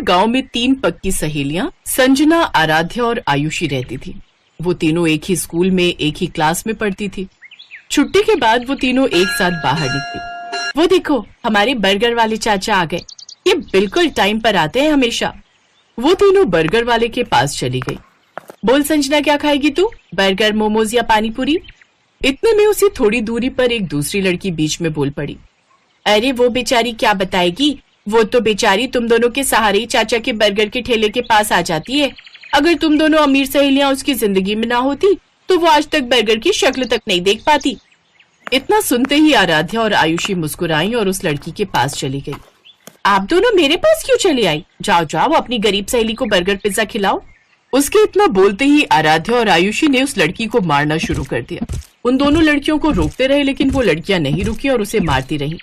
गांव में 3 पक्की सहेलियां संजना, आराध्या और आयुषी रहती थी। वो तीनों एक ही स्कूल में एक ही क्लास में पढ़ती थी। छुट्टी के बाद वो तीनों एक साथ बाहर निकली। वो देखो, हमारे बर्गर वाले चाचा आ गए। ये बिल्कुल टाइम पर आते हैं हमेशा। वो तीनों बर्गर वाले के पास चली गई। बोल संजना, क्या खाएगी तू? बर्गर, मोमोज या पानी पूरी? इतने में उसी थोड़ी दूरी पर एक दूसरी लड़की बीच में बोल पड़ी। अरे वो बेचारी क्या बताएगी, वो तो बेचारी तुम दोनों के सहारे ही चाचा के बर्गर के ठेले के पास आ जाती है। अगर तुम दोनों अमीर सहेलियां उसकी जिंदगी में ना होती तो वो आज तक बर्गर की शक्ल तक नहीं देख पाती। इतना सुनते ही आराध्या और आयुषी मुस्कुराई और उस लड़की के पास चली गई। आप दोनों मेरे पास क्यों चली आई? जाओ जाओ, अपनी गरीब सहेली को बर्गर पिज्जा खिलाओ। उसके इतना बोलते ही आराध्या और आयुषी ने उस लड़की को मारना शुरू कर दिया। उन दोनों लड़कियों को रोकते रहे लेकिन वो लड़कियां नहीं रुकी और उसे मारती रही।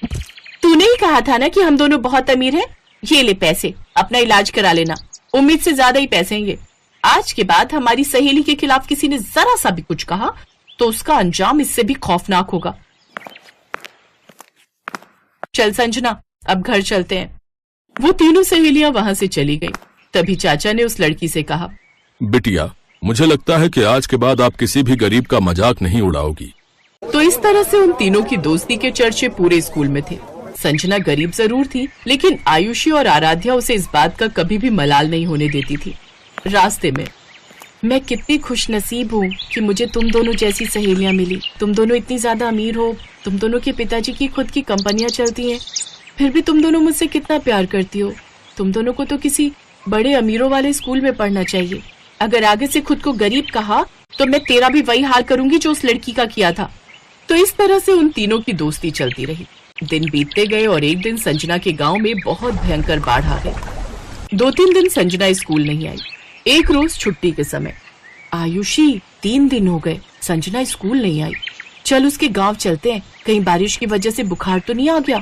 तूने ही कहा था ना कि हम दोनों बहुत अमीर हैं। ये ले पैसे, अपना इलाज करा लेना। उम्मीद से ज्यादा ही पैसे हैं ये। आज के बाद हमारी सहेली के खिलाफ किसी ने जरा सा भी कुछ कहा तो उसका अंजाम इससे भी खौफनाक होगा। चल संजना, अब घर चलते हैं। वो तीनों सहेलियां वहां से चली गईं। तभी चाचा ने उस लड़की से कहा, बिटिया, मुझे लगता है कि आज के बाद आप किसी भी गरीब का मजाक नहीं उड़ाओगी। तो इस तरह से उन तीनों की दोस्ती के चर्चे पूरे स्कूल में थे। संजना गरीब जरूर थी लेकिन आयुषी और आराध्या उसे इस बात का कभी भी मलाल नहीं होने देती थी। रास्ते में, मैं कितनी खुशनसीब हूँ कि मुझे तुम दोनों जैसी सहेलियां मिली। तुम दोनों इतनी ज्यादा अमीर हो, तुम दोनों के पिताजी की खुद की कंपनियां चलती हैं, फिर भी तुम दोनों मुझसे कितना प्यार करती हो। तुम दोनों को तो किसी बड़े अमीरों वाले स्कूल में पढ़ना चाहिए। अगर आगे से खुद को गरीब कहा तो मैं तेरा भी वही हाल करूंगी जो उस लड़की का किया था। तो इस तरह से उन तीनों की दोस्ती चलती रही। दिन बीतते गए और एक दिन संजना के गांव में बहुत भयंकर बाढ़ आ गई। 2-3 दिन संजना स्कूल नहीं आई। एक रोज छुट्टी के समय, आयुषी 3 दिन हो गए संजना स्कूल नहीं आई। चल उसके गांव चलते हैं, कहीं बारिश की वजह से बुखार तो नहीं आ गया।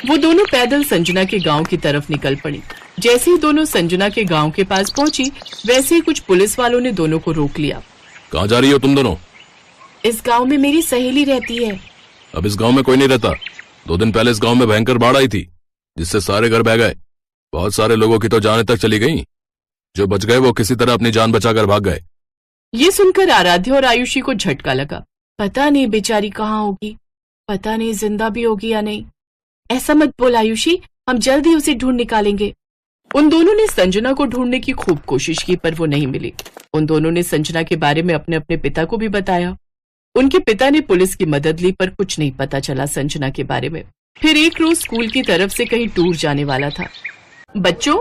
वो दोनों पैदल संजना के गांव की तरफ निकल पड़ी। जैसे ही दोनों संजना के गांव के पास पहुंची वैसे ही कुछ पुलिस वालों ने दोनों को रोक लिया। कहाँ जा रही हो तुम दोनों? इस गांव में मेरी सहेली रहती है। अब इस गांव में कोई नहीं रहता। 2 दिन पहले इस गांव में भयंकर बाढ़ आई थी जिससे सारे घर बह गए। बहुत सारे लोगों की तो जानें तक चली गईं। जो बच गए वो किसी तरह अपनी जान बचाकर भाग गए। ये सुनकर आराध्या और आयुषी को झटका लगा। पता नहीं बेचारी कहाँ होगी, पता नहीं जिंदा भी होगी या नहीं। ऐसा मत बोल आयुषी, हम जल्द ही उसे ढूंढ निकालेंगे। उन दोनों ने संजना को ढूंढने की खूब कोशिश की पर वो नहीं मिली। उन दोनों ने संजना के बारे में अपने अपने पिता को भी बताया। उनके पिता ने पुलिस की मदद ली पर कुछ नहीं पता चला संजना के बारे में। फिर एक रोज स्कूल की तरफ से कहीं टूर जाने वाला था। बच्चों,